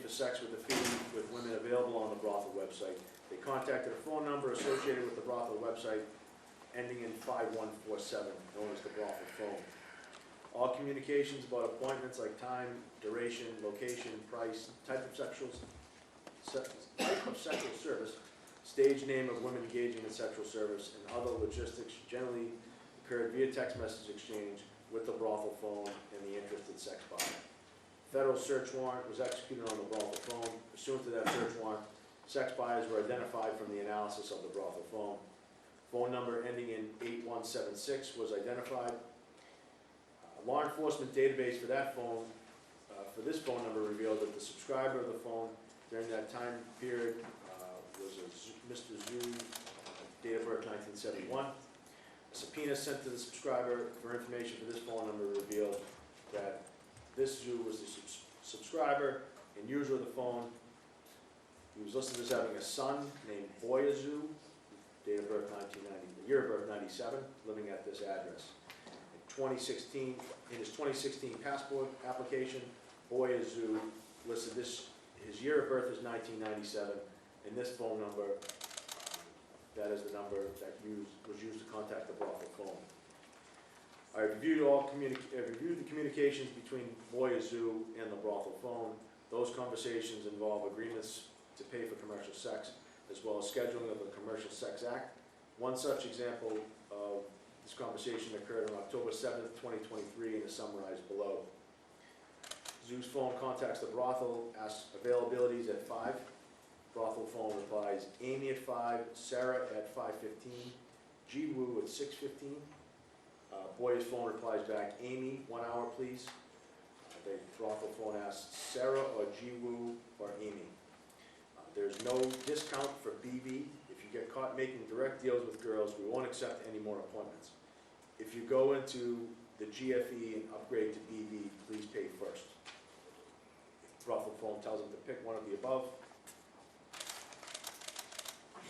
for sex with a fee with women available on the brothel website. They contacted a phone number associated with the brothel website ending in 5147, known as the brothel phone. All communications about appointments like time, duration, location, price, type of sexual service, stage name of women engaging in sexual service, and other logistics generally occurred via text message exchange with the brothel phone and the interested sex buyer. Federal search warrant was executed on the brothel phone. Pursuant to that search warrant, sex buyers were identified from the analysis of the brothel phone. Phone number ending in 8176 was identified. Law enforcement database for that phone, for this phone number revealed that the subscriber of the phone during that time period was Mr. Zhu, date of birth 1971. A subpoena sent to the subscriber for information for this phone number revealed that this Zhu was the subscriber and user of the phone. He was listed as having a son named Boya Zhu, date of birth 1990, year of birth 97, living at this address. In his 2016 passport application, Boya Zhu listed his year of birth is 1997, and this phone number, that is the number that was used to contact the brothel phone. I reviewed the communications between Boya Zhu and the brothel phone. Those conversations involve agreements to pay for commercial sex, as well as scheduling of the Commercial Sex Act. One such example of this conversation occurred on October 7th, 2023, and is summarized below. Zhu's phone contacts the brothel, asks availabilities at 5. Brothel phone replies Amy at 5, Sarah at 5:15, Ji Woo at 6:15. Boya's phone replies back, Amy, 1 hour please. The brothel phone asks Sarah or Ji Woo or Amy. There's no discount for BB. If you get caught making direct deals with girls, we won't accept any more appointments. If you go into the GFE and upgrade to BB, please pay first. Brothel phone tells them to pick one of the above.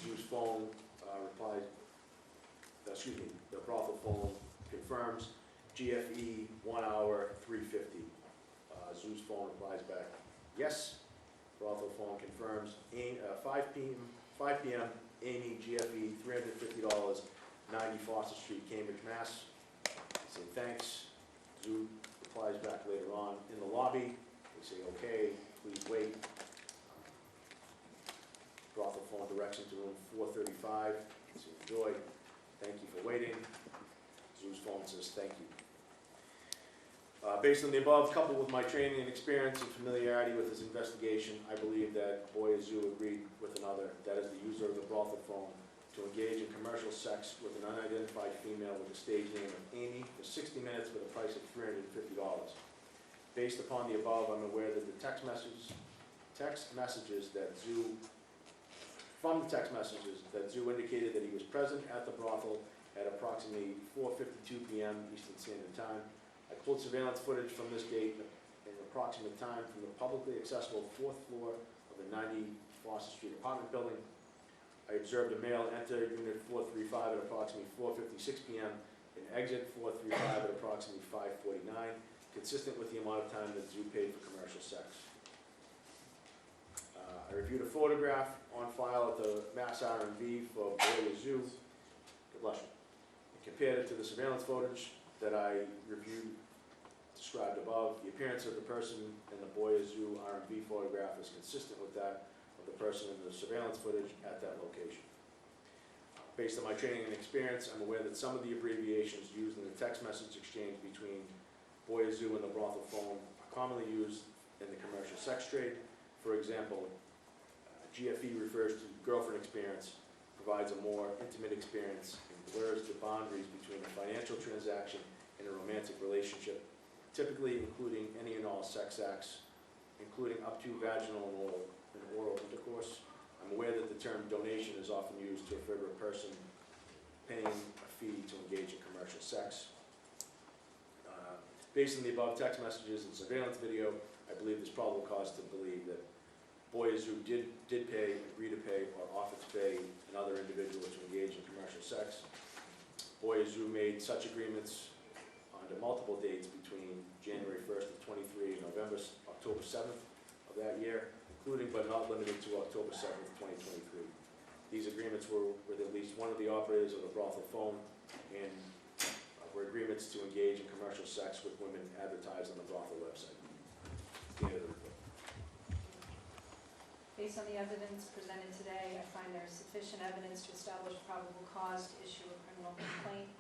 Zhu's phone replies, the brothel phone confirms GFE 1 hour, 350. Zhu's phone replies back, yes. Brothel phone confirms 5 p.m. Amy, GFE, $350, 90 Foster Street, Cambridge, Mass. Say thanks. Zhu replies back later on in the lobby. They say okay, please wait. Brothel phone directs him to room 435. They say enjoy. Thank you for waiting. Zhu's phone says thank you. Based on the above, coupled with my training and experience and familiarity with his investigation, I believe that Boya Zhu agreed with another, that is the user of the brothel phone, to engage in commercial sex with an unidentified female with the stage name of Amy for 60 minutes with a price of $350. Based upon the above, I'm aware that the text messages that Zhu indicated that he was present at the brothel at approximately 4:52 p.m. Eastern Standard Time. I pulled surveillance footage from this date in approximate time from the publicly accessible 4th floor of the 90 Foster Street apartment building. I observed a male enter unit 435 at approximately 4:56 p.m. and exit 435 at approximately 5:49, consistent with the amount of time that Zhu paid for commercial sex. I reviewed a photograph on file at the Mass R&B for Boya Zhu. God bless you. And compared it to the surveillance footage that I reviewed, described above. The appearance of the person in the Boya Zhu R&B photograph is consistent with that of the person in the surveillance footage at that location. Based on my training and experience, I'm aware that some of the abbreviations used in the text message exchange between Boya Zhu and the brothel phone are commonly used in the commercial sex trade. For example, GFE refers to girlfriend experience, provides a more intimate experience, and blurs the boundaries between a financial transaction and a romantic relationship, typically including any and all sex acts, including up to vaginal and oral intercourse. I'm aware that the term donation is often used to refer to a person paying a fee to engage in commercial sex. Based on the above text messages and surveillance video, I believe there's probable cause to believe that Boya Zhu did pay, agree to pay, or offer to pay another individual to engage in commercial sex. Boya Zhu made such agreements under multiple dates between January 1st of 23 and October 7th of that year. including but not limited to October 7th, 2023. These agreements were with at least one of the operators of the brothel phone and were agreements to engage in commercial sex with women advertised on the brothel website. The end of the report. Based on the evidence presented today, I find there is sufficient evidence to establish probable cause to issue a criminal complaint.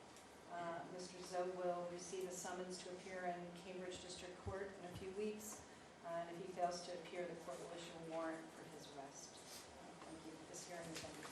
Mr. Zoe will receive a summons to appear in Cambridge District Court in a few weeks. And if he fails to appear, the court will issue a warrant for his arrest. Thank you. This hearing is ended.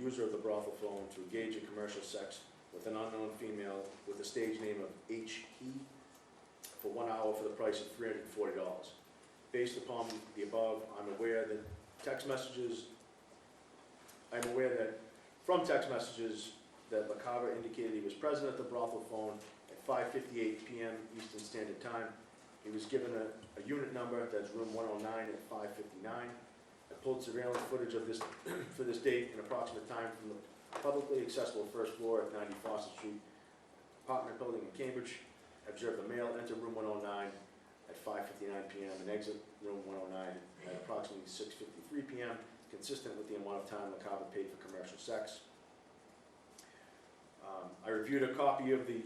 user of the brothel phone to engage in commercial sex with an unknown female with the stage name of H.E. for 1 hour for the price of $340. Based upon the above, I'm aware that from text messages that Laava indicated he was present at the brothel phone at 5:58 p.m. Eastern Standard Time. He was given a unit number, that's room 109 at 5:59. I pulled surveillance footage of this for this date in approximate time from the publicly accessible first floor at 90 Foster Street apartment building in Cambridge. I observed a male enter room 109 at 5:59 p.m. and exit room 109 at approximately 6:53 p.m., consistent with the amount of time Laava paid for commercial sex. I reviewed a copy of the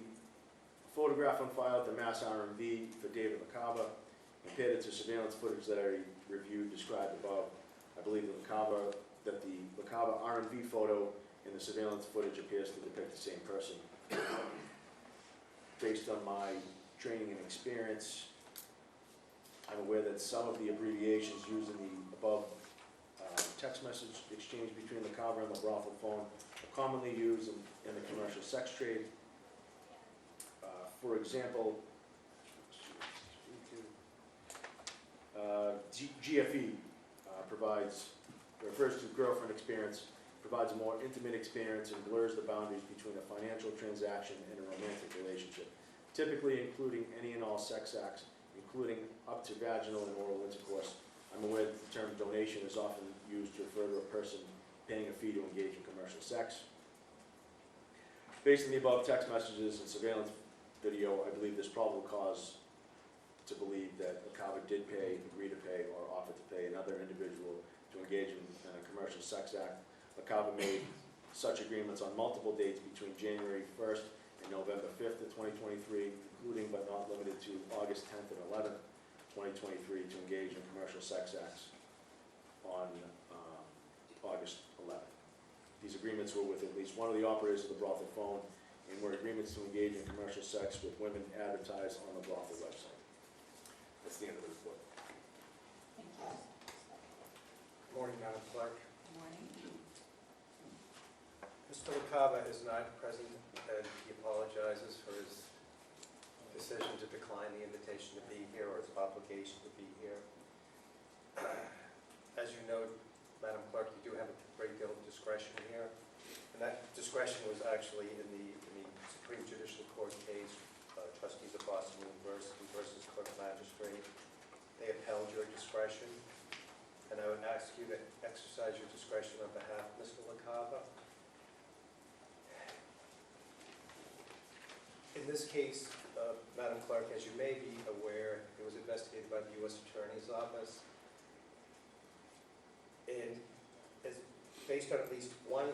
photograph on file at the Mass RMV for David Laava, compared it to surveillance footage that I reviewed described above. I believe that the Laava RMV photo and the surveillance footage appears to depict the same person. Based on my training and experience, I'm aware that some of the abbreviations used in the above text message exchange between Laava and the brothel phone are commonly used in the commercial sex trade. For example, GFE refers to girlfriend experience, provides a more intimate experience and blurs the boundaries between a financial transaction and a romantic relationship, typically including any and all sex acts, including up to vaginal and oral intercourse. I'm aware that the term donation is often used to refer to a person paying a fee to engage in commercial sex. Based on the above text messages and surveillance video, I believe there's probable cause to believe that Laava did pay, agree to pay, or offer to pay another individual to engage in a commercial sex act. Laava made such agreements on multiple dates between January 1st and November 5th of 2023, including but not limited to August 10th and 11th, 2023, to engage in commercial sex acts on August 11th. These agreements were with at least one of the operators of the brothel phone and were agreements to engage in commercial sex with women advertised on the brothel website. That's the end of the report. Thank you. Good morning, Madam Clerk. Good morning. Mr. Laava is not present, and he apologizes for his decision to decline the invitation to be here or his obligation to be here. As you know, Madam Clerk, you do have a great deal of discretion here, and that discretion was actually in the Supreme Judicial Court case, Trustees of Boston University versus Clerk Magistrate. They upheld your discretion, and I would ask you to exercise your discretion on behalf of Mr. Laava. In this case, Madam Clerk, as you may be aware, it was investigated by the U.S. Attorney's Office, and based on at least one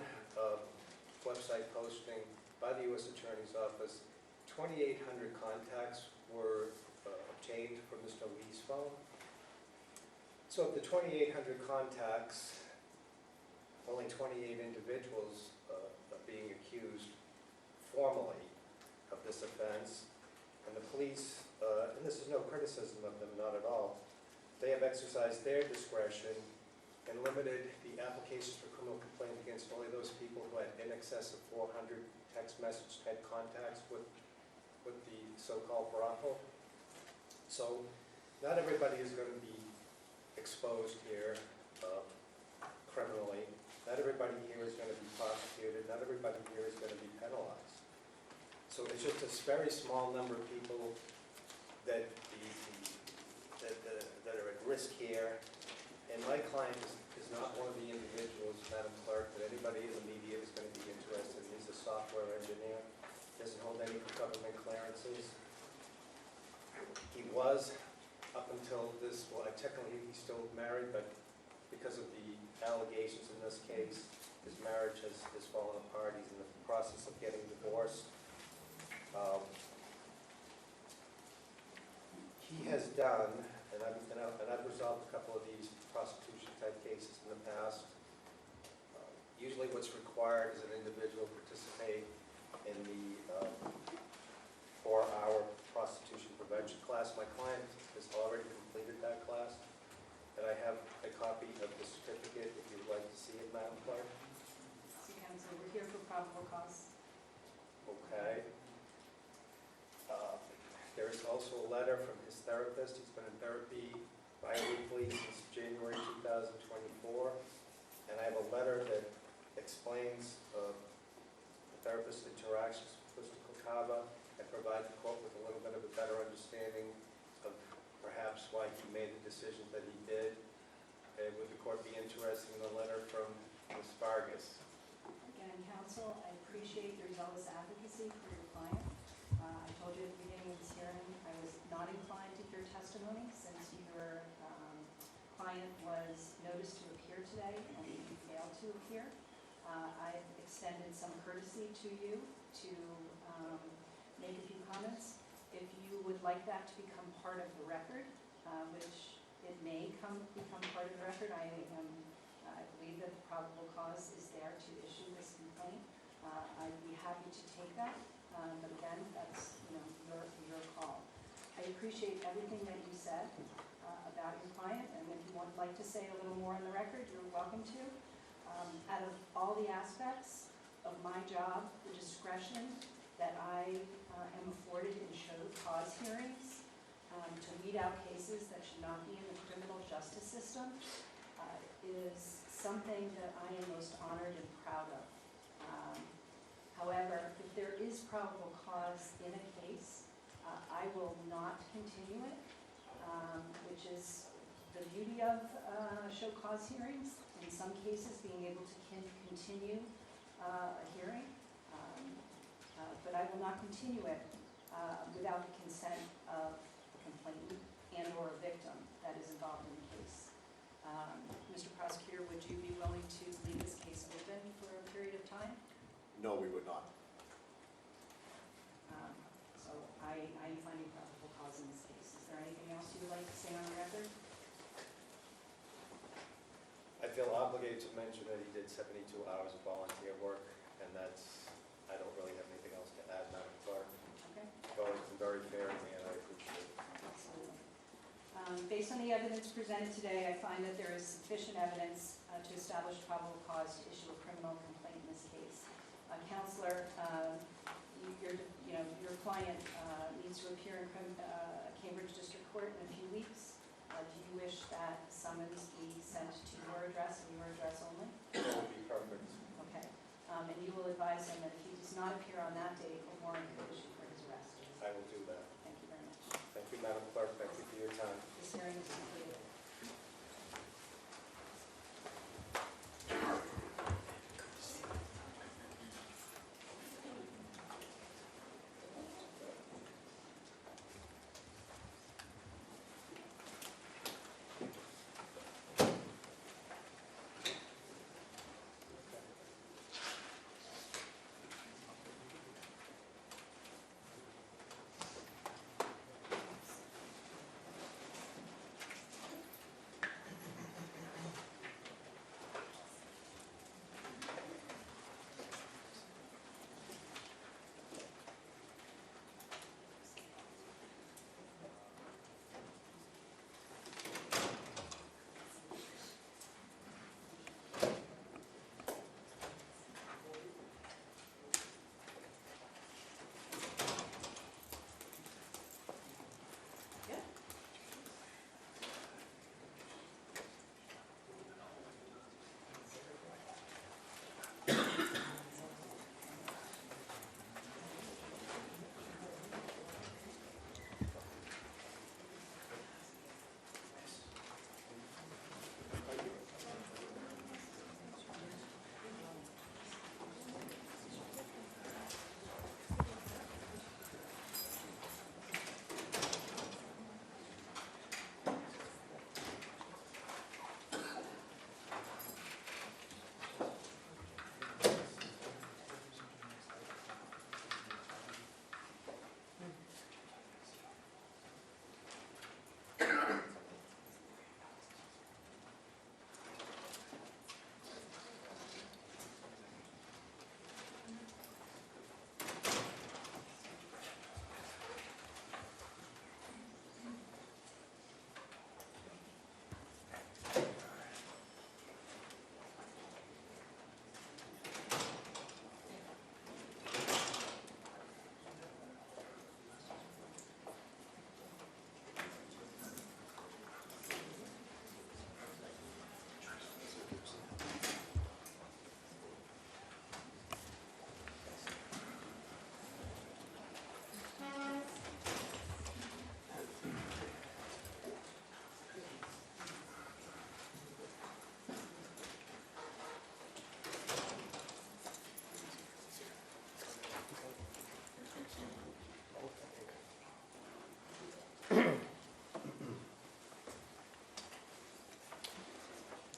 website posting by the U.S. Attorney's Office, 2,800 contacts were obtained from Mr. Lee's phone. So of the 2,800 contacts, only 28 individuals are being accused formally of this offense, and the police, and this is no criticism of them, not at all, they have exercised their discretion and limited the applications for criminal complaint against only those people who had in excess of 400 text message type contacts with the so-called brothel. So not everybody is going to be exposed here criminally. Not everybody here is going to be prosecuted. Not everybody here is going to be penalized. So it's just a very small number of people that are at risk here. And my client is not one of the individuals, Madam Clerk, that anybody in the media is going to be interested in. He's a software engineer, doesn't hold any government clearances. He was, up until this, well, technically he's still married, but because of the allegations in this case, his marriage has fallen apart. He's in the process of getting divorced. He has done, and I've resolved a couple of these prostitution-type cases in the past. Usually what's required is an individual participate in the 4-hour prostitution prevention class. My client has already completed that class, and I have a copy of the certificate if you would like to see it, Madam Clerk. Is he also a letter from his therapist. He's been in therapy bi-weekly since January 2024. And I have a letter that explains the therapist's interactions with Mr. Laava and provides the court with a little bit of a better understanding of perhaps why he made the decisions that he did. Would the court be interested in a letter from Ms. Vargas? Again, counsel, I appreciate your zealous advocacy for your client. I told you at the beginning of this hearing, I was not inclined to hear testimony since your client was noticed to appear today and you failed to appear. I've extended some courtesy to you to make a few comments. If you would like that to become part of the record, which it may become part of the record, I believe that the probable cause is there to issue this complaint. I'd be happy to take that, but again, that's your call. I appreciate everything that you said about your client, and if you would like to say a little more on the record, you're welcome to. Out of all the aspects of my job, the discretion that I am afforded in show cause hearings to weed out cases that should not be in the criminal justice system is something that I am most honored and proud of. However, if there is probable cause in a case, I will not continue it, which is the beauty of show cause hearings. In some cases, being able to continue a hearing, but I will not continue it without the consent of the complainant and or a victim that is involved in the case. Mr. Prosecutor, would you be willing to leave this case open for a period of time? No, we would not. So I am finding probable cause in this case. Is there anything else you would like to say on the record? I feel obligated to mention that he did 72 hours of volunteer work, and I don't really have anything else to add, Madam Clerk. Okay. You've always been very fair to me, and I appreciate it. Absolutely. Based on the evidence presented today, I find that there is sufficient evidence to establish probable cause to issue a criminal complaint in this case. Counselor, your client needs to appear in Cambridge District Court in a few weeks. Do you wish that summons be sent to your address and your address only? That would be perfect. Okay. And you will advise him that if he does not appear on that date, a warrant will issue for his arrest. I will do that. Thank you very much. Thank you, Madam Clerk. Thank you for your time. This hearing is completed.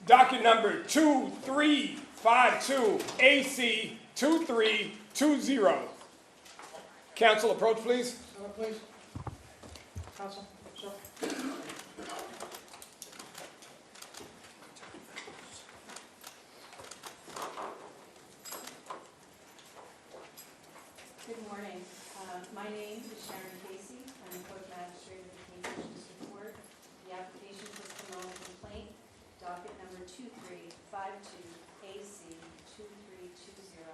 Docket number 2352, AC 2320. Council, approach, please. Please. Counsel, sir. Good morning. My name is Sharon Casey. I'm the Court Magistrate of the Cambridge District Court. The application for criminal complaint, docket number 2352 AC 2320,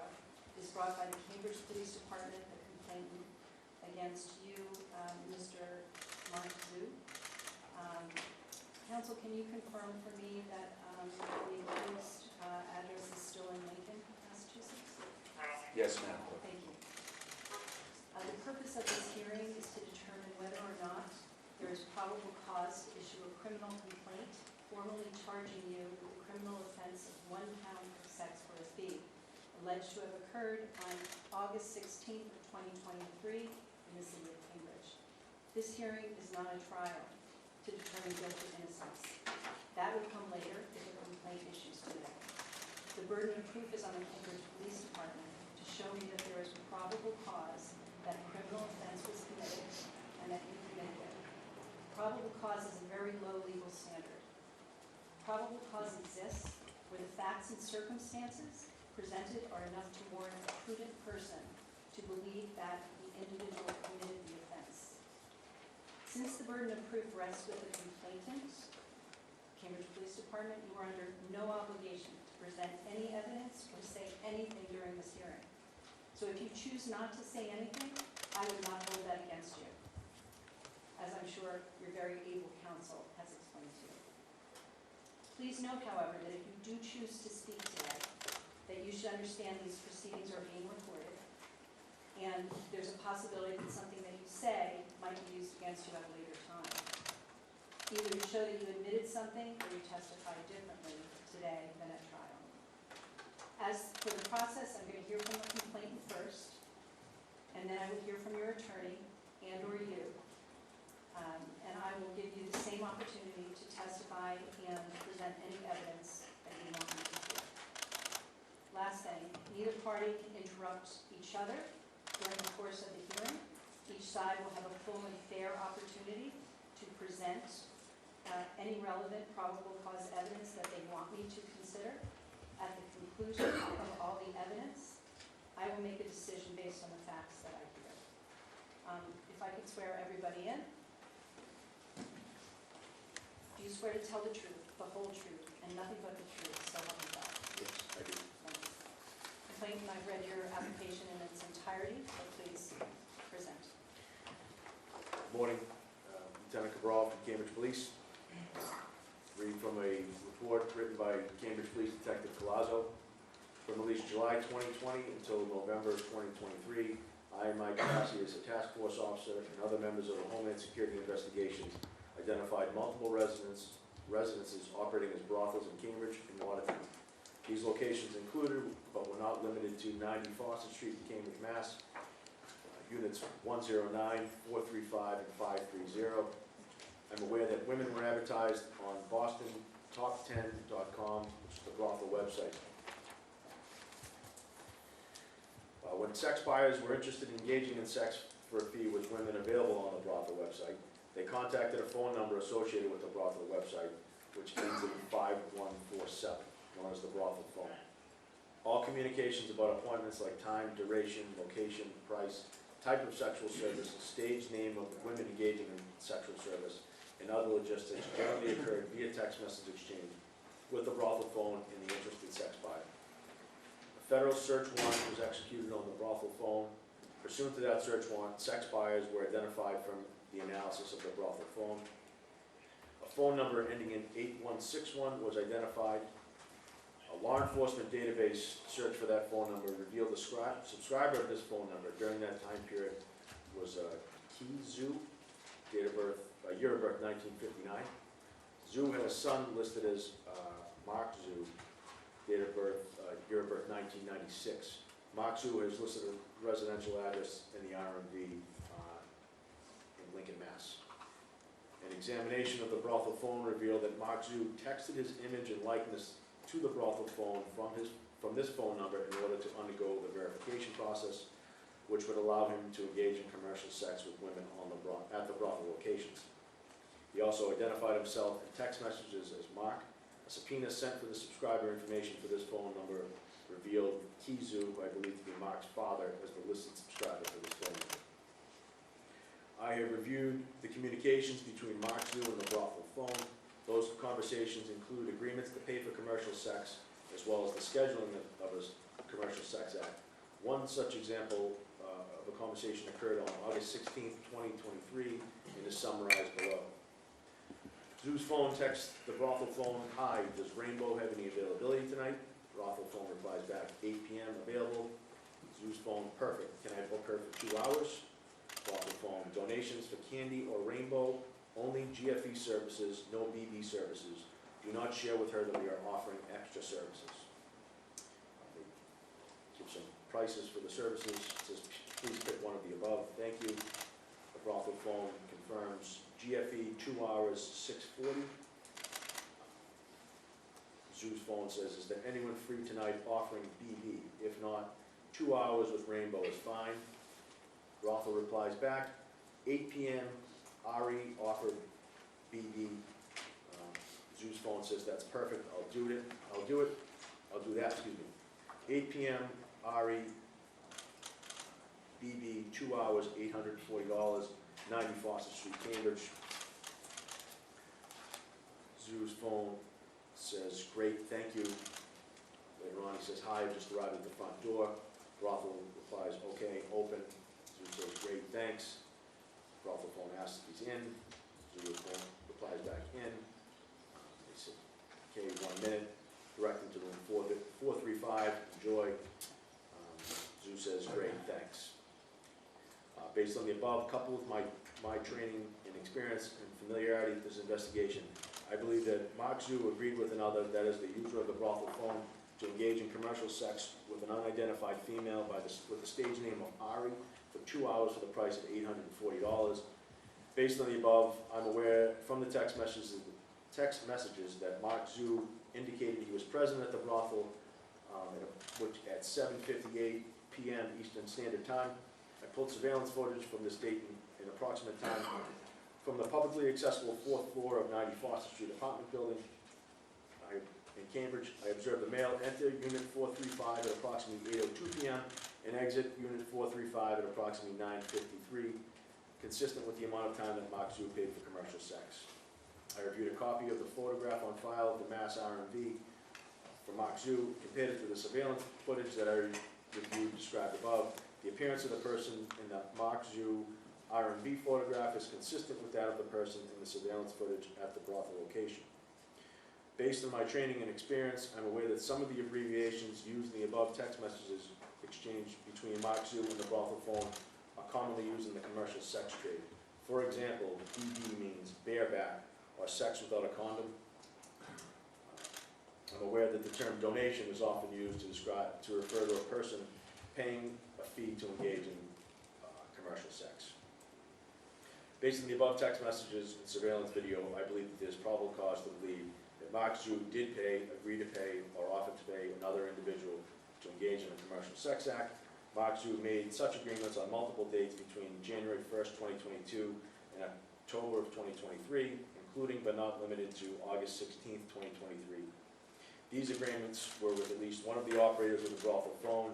is brought by the Cambridge Police Department, a complaint against you, Mr. Mark Zhu. Counsel, can you confirm for me that the accused address is still in Lincoln, Massachusetts? Yes, ma'am. Thank you. The purpose of this hearing is to determine whether or not there is probable cause to issue a criminal complaint formally charging you with the criminal offense of 1 count of sex for a fee, alleged to have occurred on August 16th of 2023 in the city of Cambridge. This hearing is not a trial to determine guilt or innocence. That will come later if a complaint issues today. The burden of proof is on the Cambridge Police Department to show me that there is a probable cause that a criminal offense was committed and that you committed it. Probable cause is a very low legal standard. Probable cause exists where the facts and circumstances presented are enough to warrant a prudent person to believe that the individual committed the offense. Since the burden of proof rests with the complainant, Cambridge Police Department, you are under no obligation to present any evidence or say anything during this hearing. So if you choose not to say anything, I would not hold that against you, as I'm sure your very able counsel has explained to you. Please note, however, that if you do choose to speak today, that you should understand these proceedings are being recorded, and there's a possibility that something that you say might be used against you at a later time. Either you show that you admitted something or you testify differently today than at trial. As for the process, I'm going to hear from the complainant first, and then I will hear from your attorney and or you. And I will give you the same opportunity to testify and present any evidence that you want me to hear. Last thing, neither party can interrupt each other during the course of the hearing. Each side will have a full and fair opportunity to present any relevant probable cause evidence that they want me to consider. At the conclusion of all the evidence, I will make a decision based on the facts that I hear. If I could swear everybody in. Do you swear to tell the truth, the whole truth, and nothing but the truth, so help me God? Yes, I do. Thank you. Complainant, I've read your application in its entirety, so please present. Morning, Lieutenant Cabral from Cambridge Police. Read from a report written by Cambridge Police Detective Colazzo. From at least July 2020 until November 2023, I, in my capacity as a task force officer and other members of the Homeland Security Investigations, identified multiple residences operating as brothels in Cambridge and Watertown. These locations included, but were not limited to, 90 Fawcett Street in Cambridge, Mass. Units 109, 435, and 530. I'm aware that women were advertised on BostonTop10.com, which is the brothel website. When sex buyers were interested in engaging in sex for a fee with women available on the brothel website, they contacted a phone number associated with the brothel website, which ends in 5147, known as the brothel phone. All communications about appointments like time, duration, location, price, type of sexual service, stage name of the women engaging in sexual service, and other logistics generally occurred via text message exchange with the brothel phone and the interested sex buyer. A federal search warrant was executed on the brothel phone. Pursuant to that search warrant, sex buyers were identified from the analysis of the brothel phone. A phone number ending in 8161 was identified. A law enforcement database search for that phone number revealed the subscriber of this phone number during that time period was Key Zhu, date of birth, year of birth 1959. Zhu had a son listed as Mark Zhu, date of birth, year of birth 1996. Mark Zhu has listed a residential address in the RMV in Lincoln, Mass. An examination of the brothel phone revealed that Mark Zhu texted his image and likeness to the brothel phone from this phone number in order to undergo the verification process, which would allow him to engage in commercial sex with women at the brothel locations. He also identified himself in text messages as Mark. A subpoena sent for the subscriber information for this phone number revealed Kizu, who I believe to be Mark's father, as the listed subscriber for this phone number. I have reviewed the communications between Mark Zhu and the brothel phone. Those conversations include agreements to pay for commercial sex, as well as the scheduling of a commercial sex act. One such example of a conversation occurred on August 16th, 2023, and is summarized below. Zhu's phone texts the brothel phone, "Hi, does Rainbow have any availability tonight?" Brothel phone replies back, 8 p.m. available. Zhu's phone, "Perfect. Can I book her for 2 hours?" Brothel phone, "Donations for candy or Rainbow, only GFE services, no BB services. Do not share with her that we are offering extra services." They give some prices for the services. It says, "Please pick one of the above. Thank you." The brothel phone confirms GFE 2 hours, $640. Zhu's phone says, "Is there anyone free tonight offering BB? If not, 2 hours with Rainbow is fine." Brothel replies back, 8 p.m. Ari offered BB. Zhu's phone says, "That's perfect. I'll do that, excuse me. 8 p.m. Ari, BB, 2 hours, $840, 90 Foster Street, Cambridge." Zhu's phone says, "Great, thank you." Later on, he says, "Hi, I just arrived at the front door." Brothel replies, "Okay, open." Zhu says, "Great, thanks." Brothel phone asks if he's in. Zhu phone replies back in. They said, "Okay, 1 minute." Direct him to room 435. Enjoy. Zhu says, "Great, thanks." Based on the above, coupled with my training and experience and familiarity with this investigation, I believe that Mark Zhu agreed with another, that is the user of the brothel phone, to engage in commercial sex with an unidentified female with the stage name of Ari for 2 hours for the price of $840. Based on the above, I'm aware from the text messages that Mark Zhu indicated he was present at the brothel at 7:58 p.m. Eastern Standard Time. I pulled surveillance footage from this date in approximate time from the publicly accessible 4th floor of 90 Foster Street apartment building in Cambridge. I observed the male enter Unit 435 at approximately 8:02 p.m. and exit Unit 435 at approximately 9:53, consistent with the amount of time that Mark Zhu paid for commercial sex. I reviewed a copy of the photograph on file of the Mass RMV for Mark Zhu, compared it to the surveillance footage that I reviewed described above. The appearance of the person in the Mark Zhu RMV photograph is consistent with that of the person in the surveillance footage at the brothel location. Based on my training and experience, I'm aware that some of the abbreviations used in the above text messages exchanged between Mark Zhu and the brothel phone are commonly used in the commercial sex trade. For example, BB means bareback or sex without a condom. I'm aware that the term donation is often used to refer to a person paying a fee to engage in commercial sex. Based on the above text messages and surveillance video, I believe that there's probable cause to believe that Mark Zhu did pay, agree to pay, or offer to pay another individual to engage in a commercial sex act. Mark Zhu made such agreements on multiple dates between January 1st, 2022 and October of 2023, including but not limited to August 16th, 2023. These agreements were with at least one of the operators of the brothel phone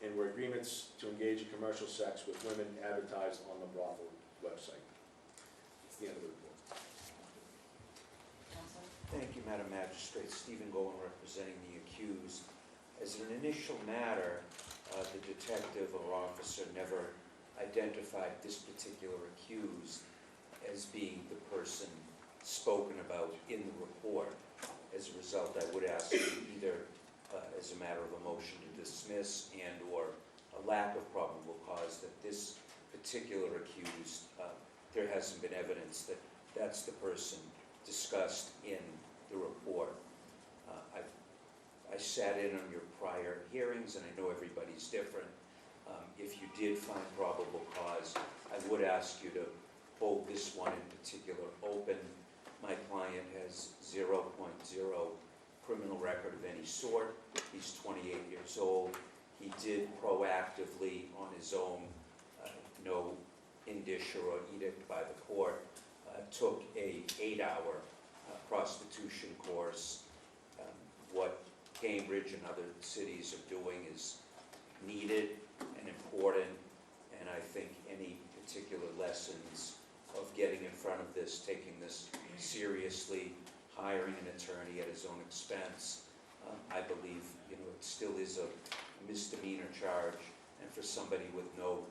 and were agreements to engage in commercial sex with women advertised on the brothel website. That's the end of the report. Counsel? Thank you, Madam Magistrate. Stephen Goen representing the accused. As an initial matter, the detective or officer never identified this particular accused as being the person spoken about in the report. As a result, I would ask you either as a matter of a motion to dismiss and or a lack of probable cause that this particular accused, there hasn't been evidence that that's the person discussed in the report. I sat in on your prior hearings, and I know everybody's different. If you did find probable cause, I would ask you to hold this one in particular open. My client has 0.0 criminal record of any sort. He's 28 years old. He did proactively, on his own, no indicia or edict by the court, took a 8-hour prostitution course. What Cambridge and other cities are doing is needed and important, and I think any particular lessons of getting in front of this, taking this seriously, hiring an attorney at his own expense, I believe, it still is a misdemeanor charge, and for somebody with no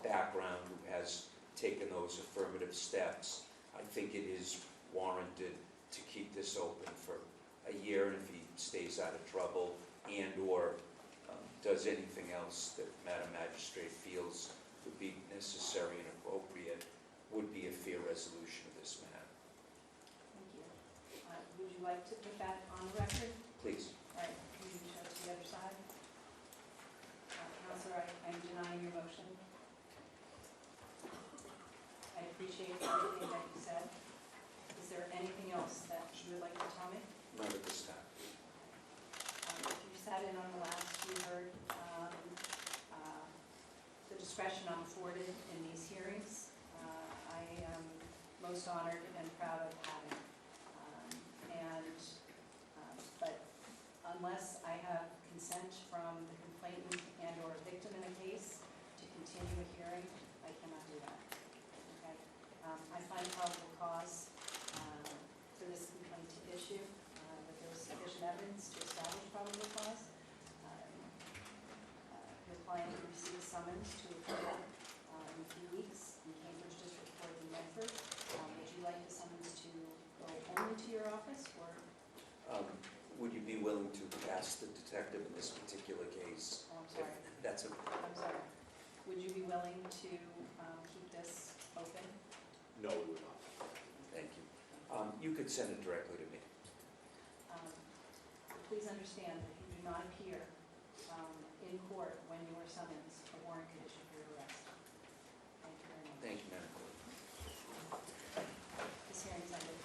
background who has taken those affirmative steps, I think it is warranted to keep this open for a year, and if he stays out of trouble and/or does anything else that Madam Magistrate feels would be necessary and appropriate, would be a fair resolution of this matter. Thank you. Would you like to put that on the record? Please. All right, can you show to the other side? Counselor, I'm denying your motion. I appreciate everything that you said. Is there anything else that you would like to tell me? Not at this time. You sat in on the last, you heard the discretion I'm afforded in these hearings. I am most honored and proud of having. But unless I have consent from the complainant and or victim in a case to continue a hearing, I cannot do that. Okay? I find probable cause for this complaint to issue, that there is sufficient evidence to establish probable cause. Your client will receive a summons to appear in a few weeks in Cambridge District Court in Bedford. Would you like the summons to go only to your office, or? Would you be willing to ask the detective in this particular case? Oh, I'm sorry. That's a, I'm sorry. Would you be willing to keep this open? No, we would not. thank you. You could send it directly to me. Please understand that if you do not appear in court when you are summoned, a warrant could issue for your arrest. Thank you very much. Thank you, Madam Clerk. This hearing is ended.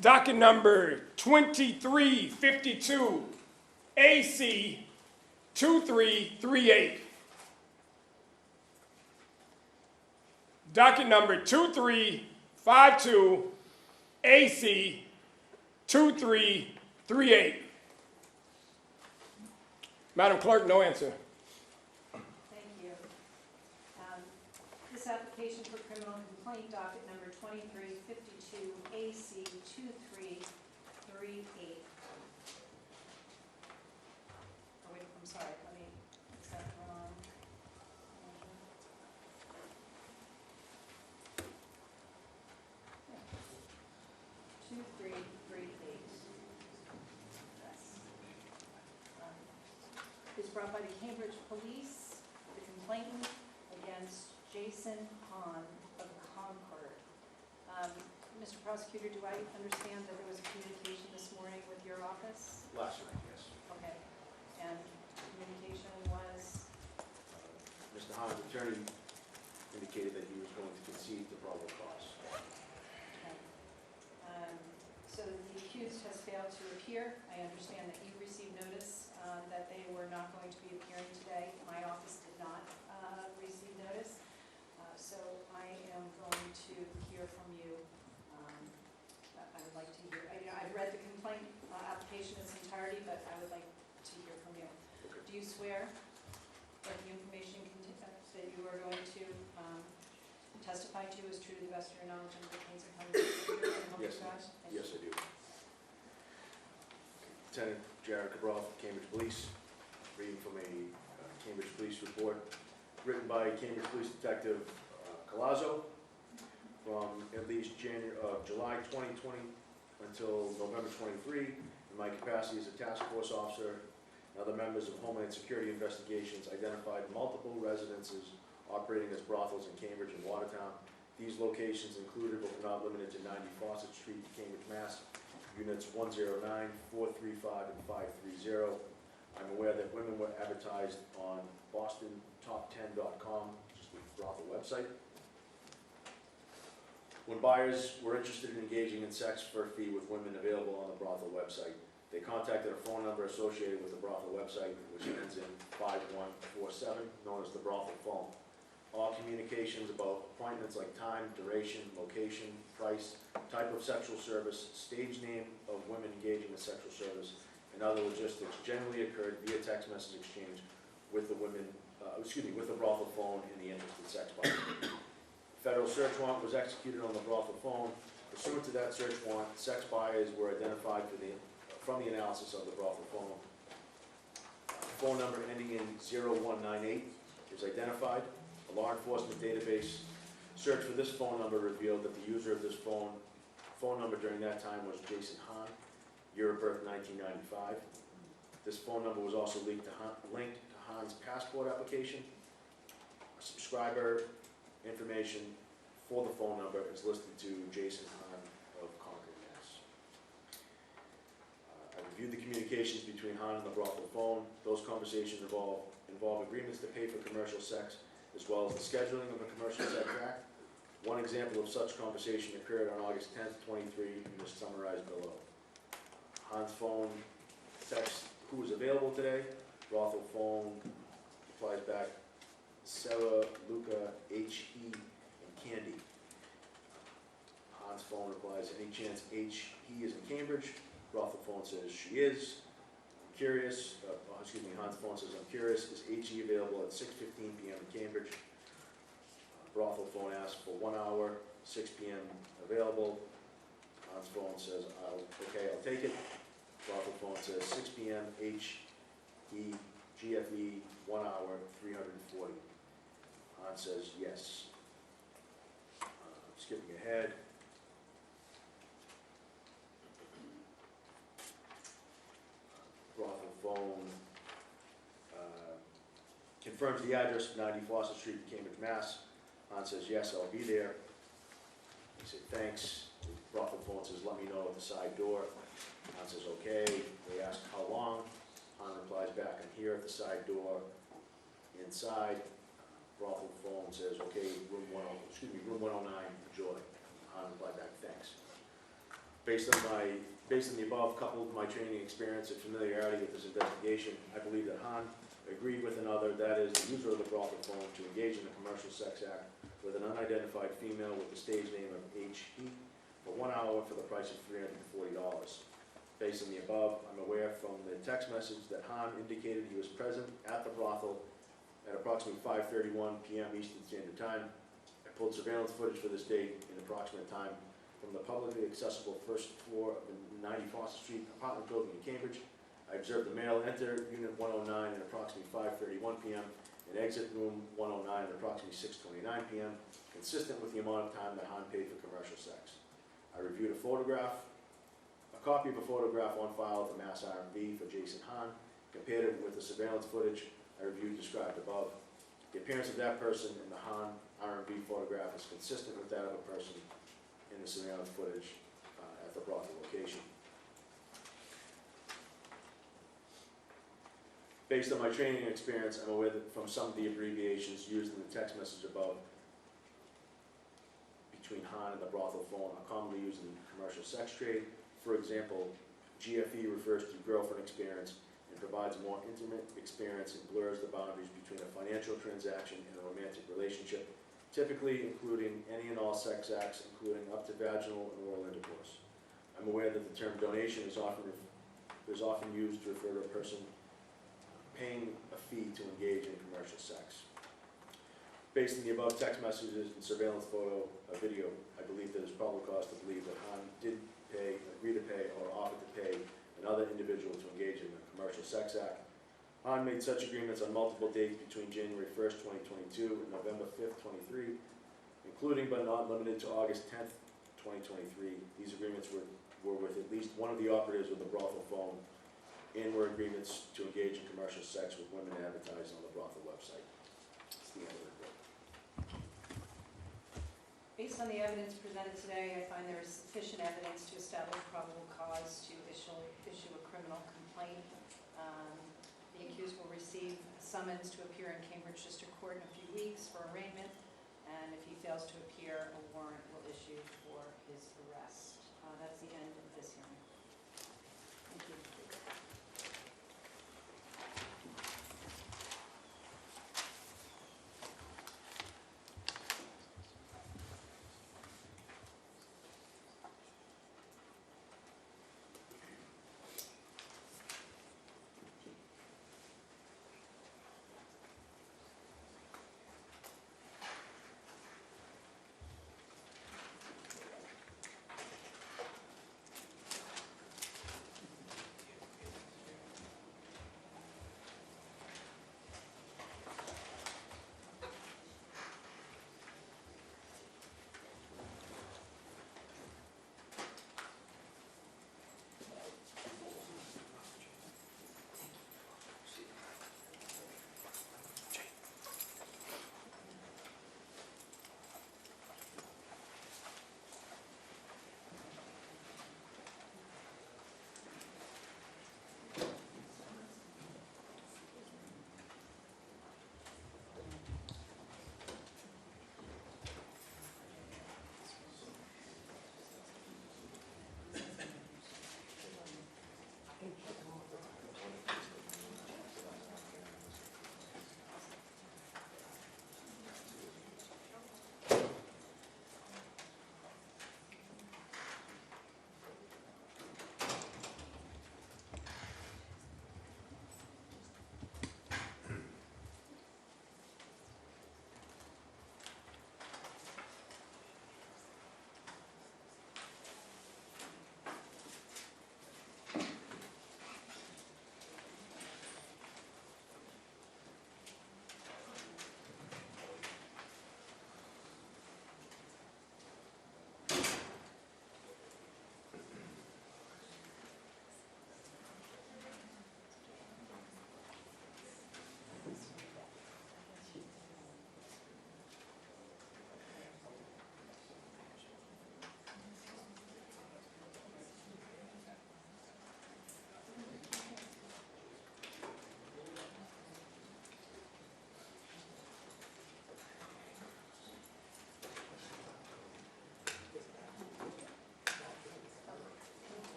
Docket number 2352, AC 2338. Docket number 2352, AC 2338. Madam Clerk, no answer. Thank you. This application for criminal complaint, docket number 2352, AC 2338. Oh, wait, I'm sorry, let me, is that wrong? 2338. Yes. Is brought by the Cambridge Police, the complainant against Jason Hahn of Concord. Mr. Prosecutor, do I understand that there was a communication this morning with your office? Last night, yes. Okay. And communication was? Mr. Hahn's attorney indicated that he was going to concede the probable cause. Okay. So the accused has failed to appear. I understand that you received notice that they were not going to be appearing today. My office did not receive notice. So I am going to hear from you. I would like to hear, I've read the complaint application in its entirety, but I would like to hear from you. Okay. Do you swear that the information that you are going to testify to is true to the best of your knowledge and pertains upon the Yes, God? yes, I do. Lieutenant Jared Cabral, Cambridge Police, reading from a Cambridge Police report written by Cambridge Police Detective Colazzo from at least July 2020 until November 23. In my capacity as a task force officer and other members of Homeland Security investigations identified multiple residences operating as brothels in Cambridge and Watertown. These locations included but were not limited to 90 Fawcett Street, Cambridge, Mass. Units 109, 435, and 530. I'm aware that women were advertised on BostonTop10.com, which is the brothel website. When buyers were interested in engaging in sex for a fee with women available on the brothel website, they contacted a phone number associated with the brothel website, which ends in 5147, known as the brothel phone. All communications about appointments like time, duration, location, price, type of sexual service, stage name of women engaging in sexual service, and other logistics generally occurred via text message exchange with the women, with the brothel phone and the interested sex buyer. Federal search warrant was executed on the brothel phone. Pursuant to that search warrant, sex buyers were identified from the analysis of the brothel phone. Phone number ending in 0198 is identified. A law enforcement database search for this phone number revealed that the user of this phone number during that time was Jason Hahn, year of birth 1995. This phone number was also linked to Hahn's passport application. Subscriber information for the phone number is listed to Jason Hahn of Concord, Mass. I reviewed the communications between Hahn and the brothel phone. Those conversations involve agreements to pay for commercial sex, as well as the scheduling of a commercial sex act. One example of such conversation occurred on August 10th, 23, and is summarized below. Hahn's phone text, who is available today? Brothel phone replies back, Sarah, Luca, H.E., and Candy. Hahn's phone replies, any chance H.E. is in Cambridge? Brothel phone says, she is. I'm curious, Hahn's phone says, I'm curious, is H.E. available at 6:15 p.m. in Cambridge? Brothel phone asks for 1 hour, 6 p.m. available. Hahn's phone says, okay, I'll take it. Brothel phone says 6 p.m. H.E. GFE, 1 hour, 340. Hahn says yes. Skipping ahead. Brothel phone confirms the address of 90 Fawcett Street, Cambridge, Mass. Hahn says yes, I'll be there. He said thanks. The brothel phone says let me know at the side door. Hahn says okay. They ask how long. Hahn replies back, I'm here at the side door. Inside. Brothel phone says okay, room 109, enjoy. Hahn replied back, thanks. Based on the above, coupled with my training experience and familiarity with this investigation, I believe that Han agreed with another, that is, the user of the brothel phone, to engage in a commercial sex act with an unidentified female with the stage name of H.E. for 1 hour for the price of $340. Based on the above, I'm aware from the text message that Han indicated he was present at the brothel at approximately 5:31 p.m. Eastern Standard Time. I pulled surveillance footage for this date in approximate time from the publicly accessible first floor of the 90 Foster Street apartment building in Cambridge. I observed the male enter unit 109 at approximately 5:31 p.m. and exit room 109 at approximately 6:29 p.m., consistent with the amount of time that Han paid for commercial sex. I reviewed a copy of a photograph on file at the Mass RMV for Jason Han, compared it with the surveillance footage I reviewed described above. The appearance of that person in the Han RMV photograph is consistent with that of a person in the surveillance footage at the brothel location. Based on my training and experience, I'm aware that from some of the abbreviations used in the text message above between Han and the brothel phone are commonly used in the commercial sex trade. For example, GFE refers to girlfriend experience and provides a more intimate experience and blurs the boundaries between a financial transaction and a romantic relationship, typically including any and all sex acts, including up to vaginal and oral intercourse. I'm aware that the term donation is often used to refer to a person paying a fee to engage in commercial sex. Based on the above text messages and surveillance video, I believe there is probable cause to believe that Han did pay, agree to pay, or offer to pay another individual to engage in a commercial sex act. Han made such agreements on multiple dates between January 1st, 2022 and November 5th, 2023, including but not limited to August 10th, 2023. These agreements were with at least one of the operatives of the brothel phone and were agreements to engage in commercial sex with women advertised on the brothel website. That's the end of the report. Based on the evidence presented today, I find there is sufficient evidence to establish probable cause to issue a criminal complaint. The accused will receive a summons to appear in Cambridge District Court in a few weeks for arraignment, and if he fails to appear, a warrant will issue for his arrest. That's the end of this hearing. Thank you.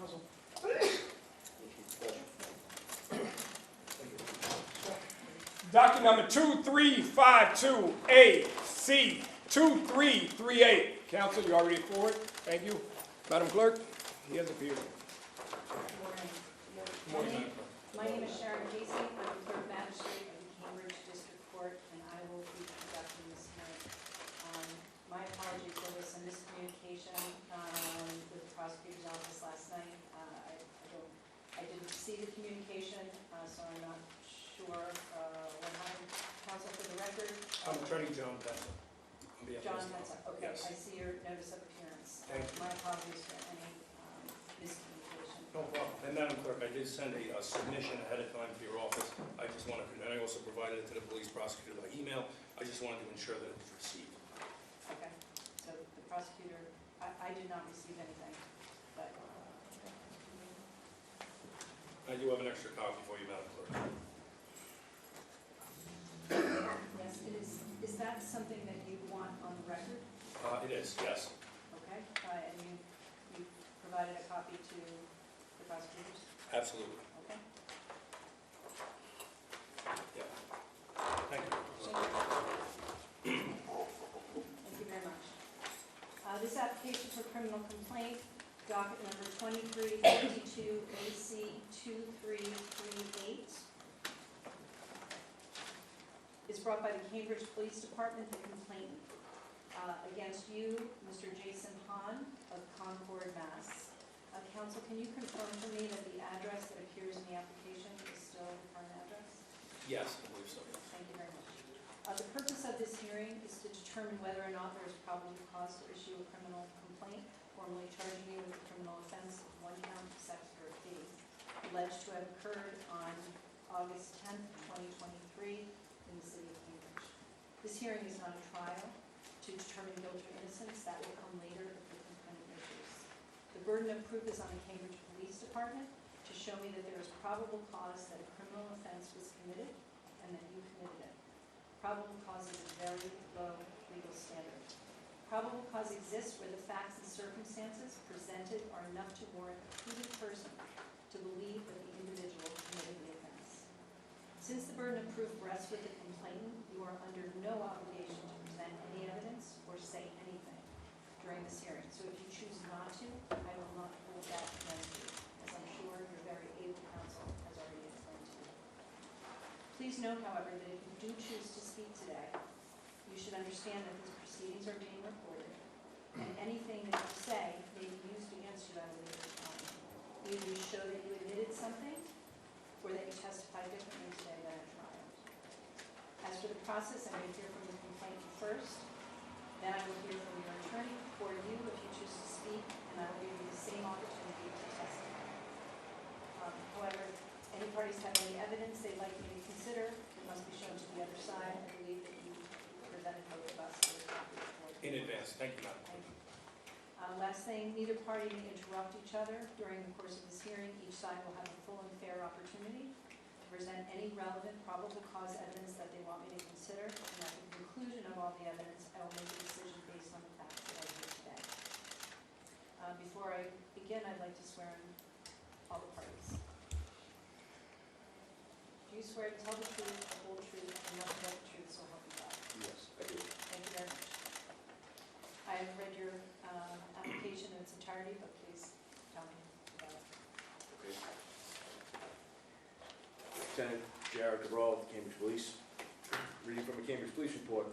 Counsel. Docket number 2352, AC 2338. Counsel, you already forward? Thank you. Madam Clerk, he has appeared. Morning. My name is Sharon Casey. I'm the clerk magistrate of the Cambridge District Court, and I will be conducting this hearing. My apologies, there was some miscommunication with the prosecutor's office last night. I didn't see the communication, so I'm not sure what happened. Counsel, for the record. I'm Attorney John Bedford. John Pensa, okay, Yes. I see your notice of appearance. Thank you. My apologies for any miscommunication. No problem. And Madam Clerk, I did send a submission ahead of time to your office. I just wanted to, and I also provided it to the police prosecutor by email. I just wanted to ensure that it was received. Okay, so the prosecutor, I did not receive anything, but, I do have an extra copy for you, Madam Clerk. yes, it is. Is that something that you want on the record? It is, yes. Okay, and you provided a copy to the prosecutors? Absolutely. Okay. Yeah. Thank you. Thank you very much. This application for criminal complaint, docket number 2352 AC 2338, is brought by the Cambridge Police Department, the complainant, against you, Mr. Jason Hahn of Concord, Mass. Counsel, can you confirm for me that the address that appears in the application is still the current address? Yes, I believe so. Thank you very much. The purpose of this hearing is to determine whether or not there is probable cause to issue a criminal complaint, formally charging you with a criminal offense of 1 count of sex for a fee, alleged to have occurred on August 10th, 2023 in the city of Cambridge. This hearing is not a trial to determine guilt or innocence. That will come later if the complainant wishes. The burden of proof is on the Cambridge Police Department to show me that there is probable cause that a criminal offense was committed and that you committed it. Probable cause is a very low legal standard. Probable cause exists where the facts and circumstances presented are enough to warrant a prudent person to believe that the individual committed the offense. Since the burden of proof rests with the complainant, you are under no obligation to present any evidence or say anything during this hearing. So if you choose not to, I will not hold that against you, as I'm sure your very able counsel has already explained to you. Please note, however, that if you do choose to speak today, you should understand that these proceedings are being recorded, and anything that you say may be used against you at a later time. Either you show that you admitted something, or that you testified differently today than at trial. As for the process, I'm going to hear from the complainant first, then I will hear from your attorney, or you if you choose to speak, and I will give you the same opportunity to testify. However, any parties have any evidence they'd like me to consider, it must be shown to the other side. I believe that you presented both of us with a copy of the court. In advance. Thank you, Madam Clerk. Thank you. Last thing, neither party may interrupt each other during the course of this hearing. Each side will have a full and fair opportunity to present any relevant probable cause evidence that they want me to consider, and at the conclusion of all the evidence, I will make a decision based on the facts that I hear today. Before I begin, I'd like to swear in all the parties. Do you swear to tell the truth, the whole truth, and nothing but the truth, so help you God? Yes, I do. Thank you very much. I have read your application in its entirety, but please tell me about it. Okay. Lieutenant Jared Cabral, Cambridge Police. Reading from a Cambridge Police report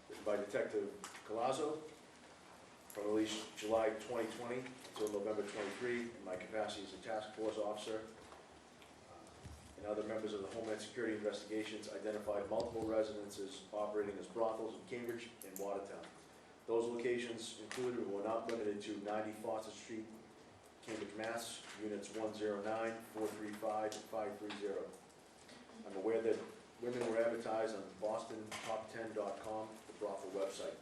written by Detective Colazzo from at least July 2020 until November 23 in my capacity as a task force officer. And other members of the Homeland Security Investigations identified multiple residences operating as brothels in Cambridge and Watertown. Those locations included but were not limited to 90 Foster Street, Cambridge, Mass., units 109, 435, and 530. I'm aware that women were advertised on BostonTop10.com, the brothel website.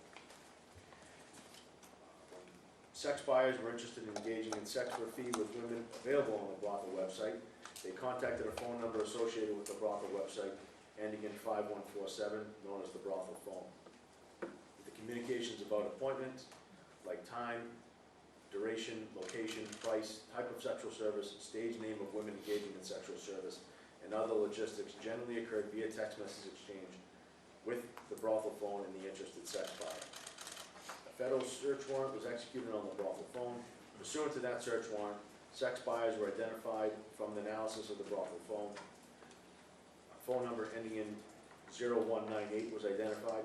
When sex buyers were interested in engaging in sex for a fee with women available on the brothel website, they contacted a phone number associated with the brothel website ending in 5147, known as the brothel phone. The communications about appointments, like time, duration, location, price, type of sexual service, stage name of women engaging in sexual service, and other logistics generally occurred via text message exchange with the brothel phone and the interested sex buyer. A federal search warrant was executed on the brothel phone. Pursuant to that search warrant, sex buyers were identified from the analysis of the brothel phone. A phone number ending in 0198 was identified.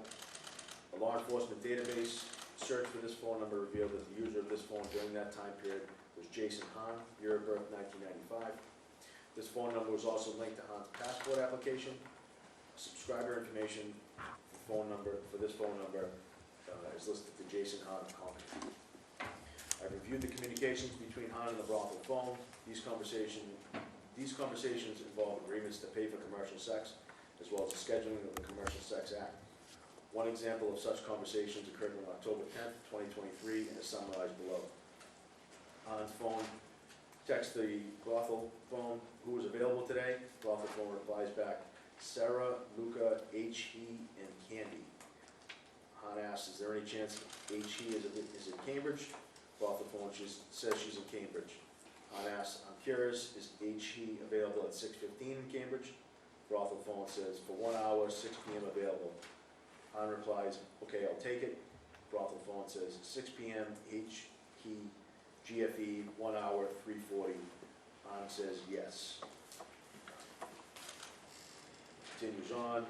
A law enforcement database search for this phone number revealed that the user of this phone during that time period was Jason Hahn, year of birth 1995. This phone number was also linked to Hahn's passport application. Subscriber information for this phone number is listed to Jason Hahn of Concord. I've reviewed the communications between Hahn and the brothel phone. These conversations involve agreements to pay for commercial sex, as well as the scheduling of the Commercial Sex Act. One example of such conversations occurred on October 10th, 2023, and is summarized below. Hahn's phone texts the brothel phone, who is available today. Brothel phone replies back, Sarah, Luca, H.E., and Candy. Hahn asks, is there any chance H.E. is in Cambridge? Brothel phone says she's in Cambridge. Hahn asks, I'm curious, is H.E. available at 6:15 in Cambridge? Brothel phone says, for 1 hour, 6 p.m. available. Hahn replies, okay, I'll take it. Brothel phone says, 6 p.m., H.E., GFE, 1 hour, 3:40. Hahn says, yes. Continues on,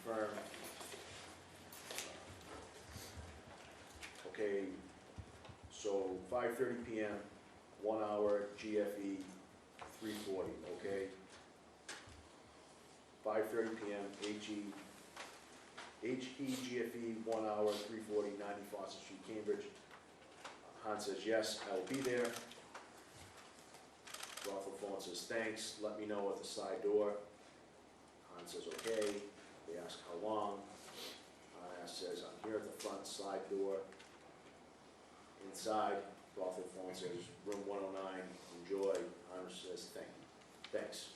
confirm. Okay, so 5:30 p.m., 1 hour, GFE, 3:40, okay? 5:30 p.m., HE, GFE, 1 hour, 3:40, 90 Foster Street, Cambridge. Hahn says, yes, I will be there. Brothel phone says, thanks, let me know at the side door. Hahn says, okay. They ask how long. Hahn says, I'm here at the front side door. Inside, brothel phone says, room 109, enjoy. Hahn says, thank you. Thanks.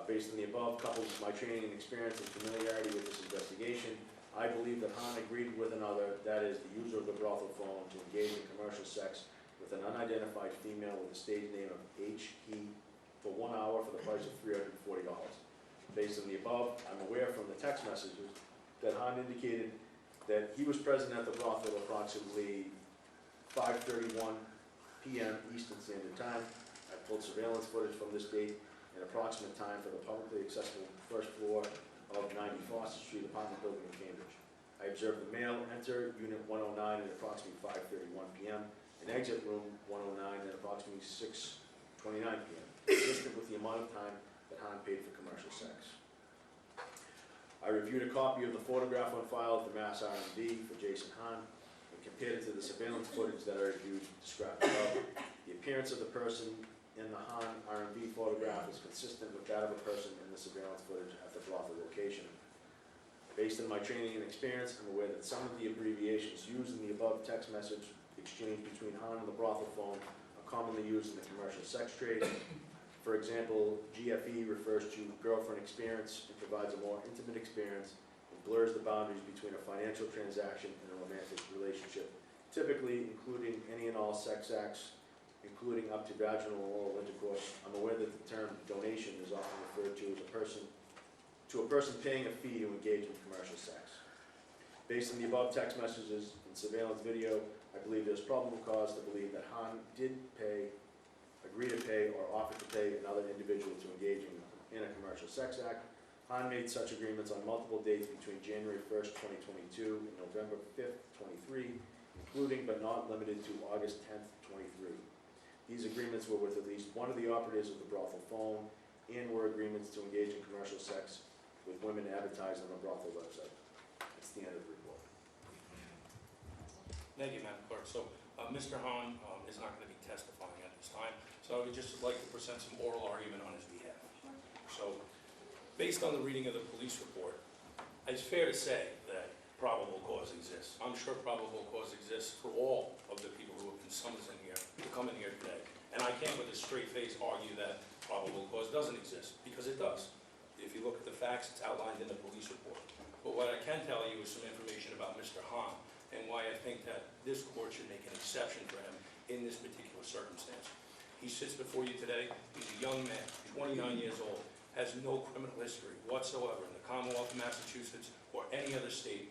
Based on the above, coupled with my training and experience and familiarity with this investigation, I believe that Hahn agreed with another, that is, the user of the brothel phone, to engage in commercial sex with an unidentified female with the stage name of H.E. for 1 hour for the price of $340. Based on the above, I'm aware from the text messages that Hahn indicated that he was present at the brothel at approximately 5:31 p.m. Eastern Standard Time. I pulled surveillance footage from this date and approximate time for the publicly accessible first floor of 90 Foster Street apartment building in Cambridge. I observed the male enter unit 109 at approximately 5:31 p.m. and exit room 109 at approximately 6:29 p.m., consistent with the amount of time that Hahn paid for commercial sex. I reviewed a copy of the photograph on file at the Mass R&D for Jason Hahn and compared it to the surveillance footage that I reviewed described above. The appearance of the person in the Hahn R&B photograph is consistent with that of a person in the surveillance footage at the brothel location. Based on my training and experience, I'm aware that some of the abbreviations used in the above text message exchange between Hahn and the brothel phone are commonly used in the commercial sex trade. For example, GFE refers to girlfriend experience and provides a more intimate experience and blurs the boundaries between a financial transaction and a romantic relationship, typically including any and all sex acts, including up to vaginal and oral intercourse. I'm aware that the term donation is often referred to as a person paying a fee to engage in commercial sex. Based on the above text messages and surveillance video, I believe there's probable cause to believe that Hahn did agree to pay, or offer to pay another individual to engage in a commercial sex act. Hahn made such agreements on multiple dates between January 1st, 2022 and November 5th, 23, including but not limited to August 10th, 23. These agreements were with at least one of the operatives of the brothel phone and were agreements to engage in commercial sex with women advertised on the brothel website. That's the end of the report. Thank you, Madam Clerk. So, Mr. Hahn is not going to be testifying at this time, so I would just like to present some oral argument on his behalf. So, based on the reading of the police report, it's fair to say that probable cause exists. I'm sure probable cause exists for all of the people who have been summoned in here to come in here today. And I can't with a straight face argue that probable cause doesn't exist, because it does. If you look at the facts, it's outlined in the police report. But what I can tell you is some information about Mr. Hahn and why I think that this court should make an exception for him in this particular circumstance. He sits before you today, he's a young man, 29 years old, has no criminal history whatsoever in the Commonwealth of Massachusetts or any other state.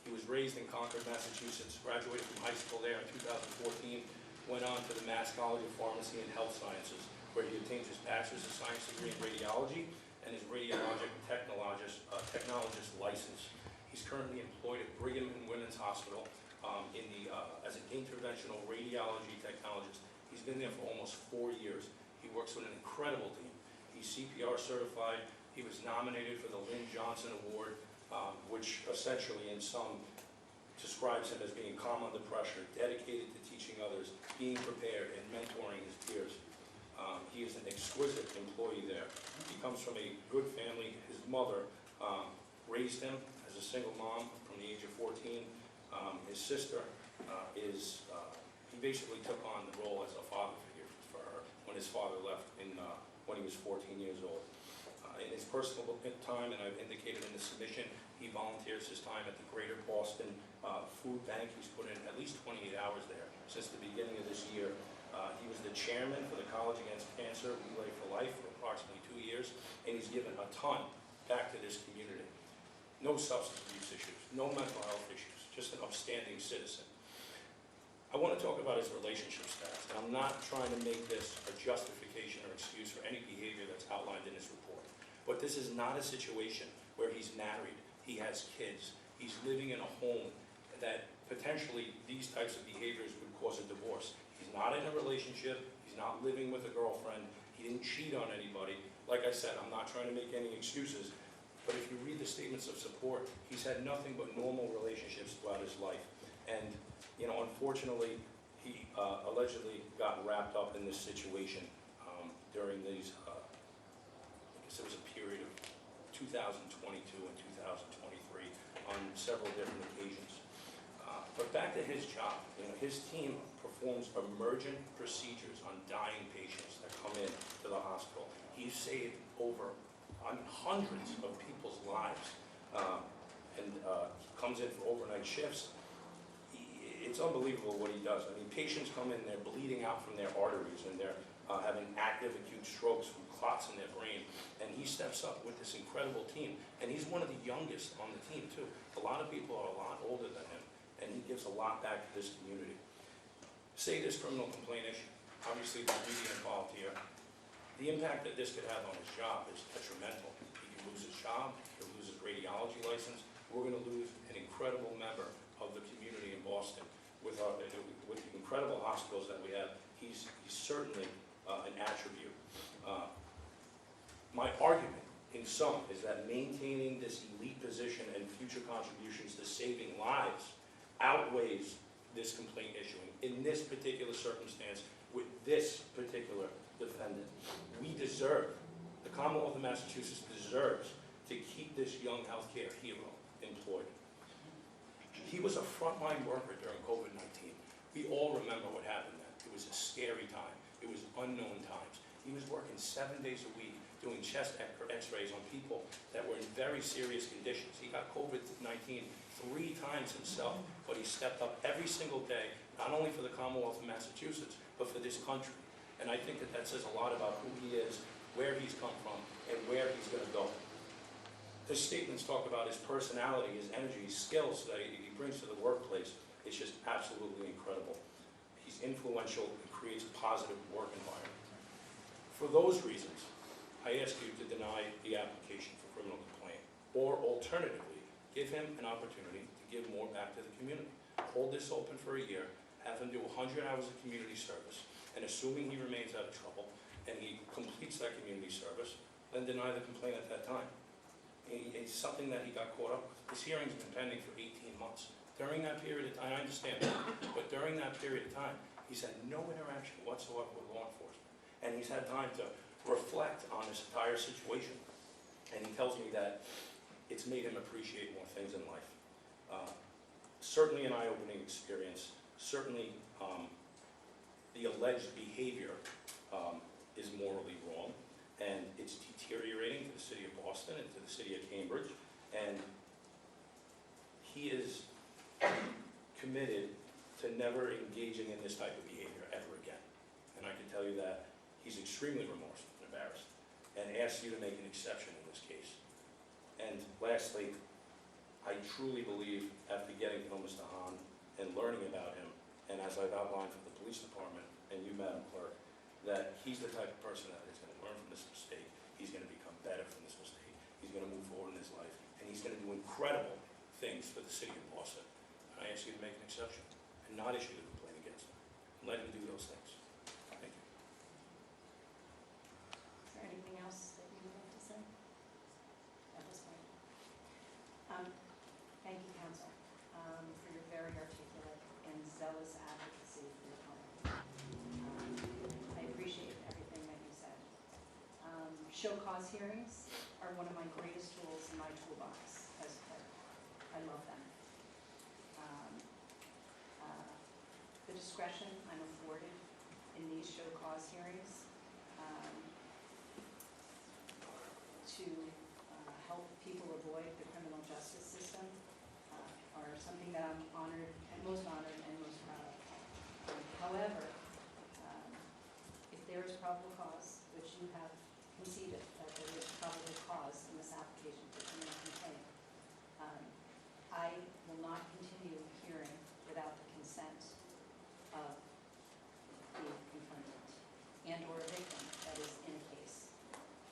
He was raised in Concord, Massachusetts, graduated from high school there in 2014, went on to the Mass College of Pharmacy and Health Sciences, where he obtained his Bachelor's of Science degree in radiology and his radiologic technologist license. He's currently employed at Brigham and Women's Hospital as an interventional radiology technologist. He's been there for almost 4 years. He works with an incredible team. He's CPR certified. He was nominated for the Lynn Johnson Award, which essentially in some describes him as being calm under pressure, dedicated to teaching others, being prepared, and mentoring his peers. He is an exquisite employee there. He comes from a good family. His mother raised him as a single mom from the age of 14. His sister he basically took on the role as a father figure for her when his father left when he was 14 years old. In his personal time, and I've indicated in the submission, he volunteers his time at the Greater Boston Food Bank. He's put in at least 28 hours there since the beginning of this year. He was the chairman for the College Against Cancer Relay for Life for approximately 2 years, and he's given a ton back to this community. No substance abuse issues, no mental health issues, just an upstanding citizen. I want to talk about his relationship status, and I'm not trying to make this a justification or excuse for any behavior that's outlined in this report. But this is not a situation where he's married, he has kids, he's living in a home that potentially these types of behaviors would cause a divorce. He's not in a relationship, he's not living with a girlfriend, he didn't cheat on anybody. Like I said, I'm not trying to make any excuses, but if you read the statements of support, he's had nothing but normal relationships throughout his life. And unfortunately, he allegedly got wrapped up in this situation during these, I guess it was a period of 2022 and 2023 on several different occasions. But back to his job, his team performs emergent procedures on dying patients that come in to the hospital. He's saved hundreds of people's lives, and comes in for overnight shifts. It's unbelievable what he does. I mean, patients come in, they're bleeding out from their arteries, and they're having active acute strokes from clots in their brain, and he steps up with this incredible team. And he's one of the youngest on the team, too. A lot of people are a lot older than him, and he gives a lot back to this community. Say this criminal complaint issue. Obviously, there's media involved here. The impact that this could have on his job is detrimental. He could lose his job, he could lose his radiology license. We're going to lose an incredible member of the community in Boston. With the incredible hospitals that we have, he's certainly an attribute. My argument, in sum, is that maintaining this elite position and future contributions to saving lives outweighs this complaint issuing. In this particular circumstance, with this particular defendant, we deserve, the Commonwealth of Massachusetts deserves to keep this young healthcare hero employed. He was a frontline worker during COVID-19. We all remember what happened then. It was a scary time. It was unknown times. He was working 7 days a week doing chest x-rays on people that were in very serious conditions. He got COVID-19 3 times himself, but he stepped up every single day, not only for the Commonwealth of Massachusetts, but for this country. And I think that says a lot about who he is, where he's come from, and where he's going to go. His statements talk about his personality, his energy, his skills that he brings to the workplace. It's just absolutely incredible. He's influential and creates a positive work environment. For those reasons, I ask you to deny the application for criminal complaint, or alternatively, give him an opportunity to give more back to the community. Hold this open for a year, have him do 100 hours of community service, and assuming he remains out of trouble and he completes that community service, then deny the complaint at that time. It's something that he got caught up with. This hearing's been pending for 18 months. During that period of time, I understand that, but during that period of time, he's had no interaction whatsoever with law enforcement. And he's had time to reflect on this entire situation. And he tells me that it's made him appreciate more things in life. Certainly an eye-opening experience. Certainly the alleged behavior is morally wrong. And it's deteriorating to the city of Boston and to the city of Cambridge. And he is committed to never engaging in this type of behavior ever he's extremely remorseful and embarrassed, and asks you to make an exception in this case. And lastly, I truly believe, after getting to know Mr. Hahn and learning about him, and as I've outlined for the police department and you, Madam Clerk, that he's the type of person that is going to learn from this mistake, he's going to become better from this mistake, he's going to move forward in his life, and he's going to do incredible things for the city of Boston. And I ask you to make an exception and not issue the complaint against him, and let him do those things. Thank you. Is there anything else that you would like to say at this point? Thank you, counsel, for your very articulate and zealous advocacy for your client. I appreciate everything that you said. Show cause hearings are one of my greatest tools in my toolbox as a clerk. I love them. The discretion I'm afforded in these show cause hearings to help people avoid the criminal justice system are something that I'm honored and most proud of. However, if there is probable cause, which you have conceded that there is probable cause in the